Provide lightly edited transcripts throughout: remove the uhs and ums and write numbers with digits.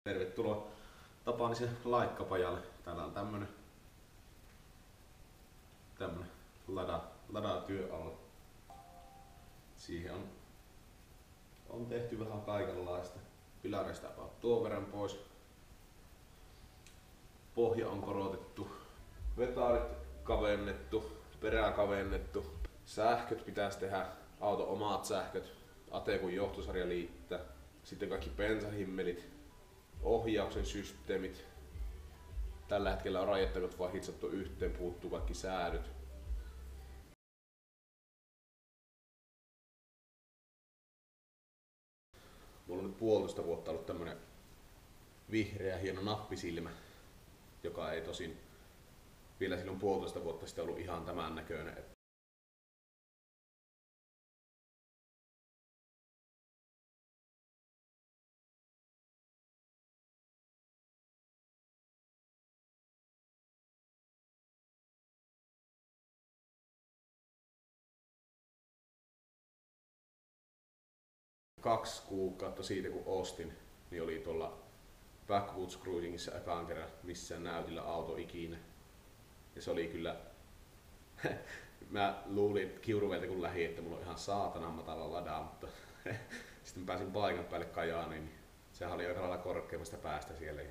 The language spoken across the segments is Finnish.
Tervetuloa Tapanisen Laikkapajalle. Täällä on tämmönen ladatyöalue. Siihen on tehty vähän kaikenlaista. Pilareista about tuon verran pois. Pohja on korotettu. Vetaarit kavennettu. Perää kavennettu. Sähköt pitäisi tehdä. Auton omat sähköt. Atekun johtosarja liittää. Sitten kaikki bensahimmelit. Ohjauksen systeemit. Tällä hetkellä on rajoittanut vaan hitsattu yhteen, puuttuu kaikki säädöt. Mulla on nyt 1,5 vuotta ollut tämmönen vihreä hieno nappisilmä, joka ei tosin vielä silloin 1,5 vuotta sitten ollut ihan tämän näköinen. Kaksi kuukautta siitä kun ostin, niin oli tuolla Backwoods Cruisingissa ekan kerran missään näytillä auto ikinä. Ja se oli kyllä, mä luulin Kiuruveelta kun lähdin, että mulla on ihan saatanan matala lada, mutta sitten pääsin paikan päälle Kajaaniin, niin sehän oli aika lailla korkeammasta päästä siellä.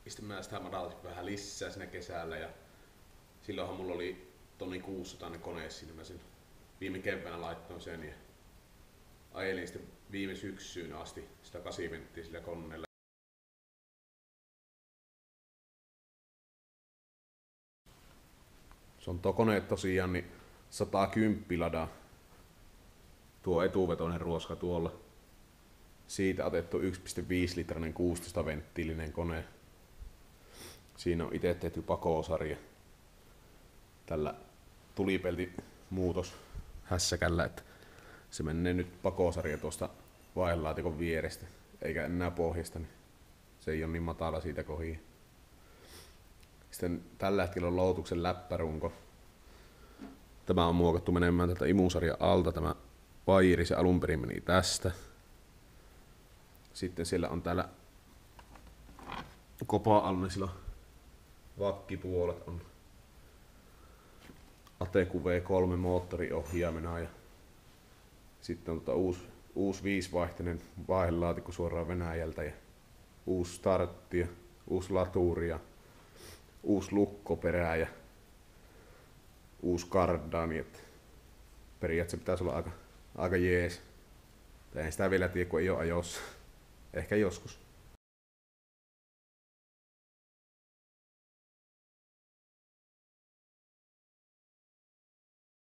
Sitten mä sitä madaltin vähän lisää siinä kesällä ja silloinhan mulla oli 1600 kone siinä, mä sen viime keväänä laittoin sen ja ajelin sitten viime syksyyn asti sitä 8 venttiä sillä koneella. Se on tuo kone tosiaan niin 110 lada. Tuo etuvetoinen ruoska tuolla. Siitä otettu 1,5 litrainen 16 venttiilinen kone. Siinä on itse tehty pakosarja. Tällä tulipelti muutos hässäkällä, että se menee nyt pakosarja tuosta vaihdelaatikon vierestä, eikä enää pohjasta, niin se ei ole niin matala siitä kohin. Sitten tällä hetkellä on Lotuksen läppärunko. Tämä on muokattu menemään tältä imusarjan alta. Tämä vairi, se alun perin meni tästä. Sitten siellä on täällä kopa alla, niin sillä on vakkipuolet on Ateku V3 moottoriohjaimena ja sitten on uusi 5-vaihteinen vaihdelaatikko suoraan Venäjältä ja uusi startti ja uusi laturi ja uusi lukkoperä ja uusi kardaani, että periaatteessa pitäisi olla aika jees. En sitä vielä tiedä, kun ei ole ajossa. Ehkä joskus.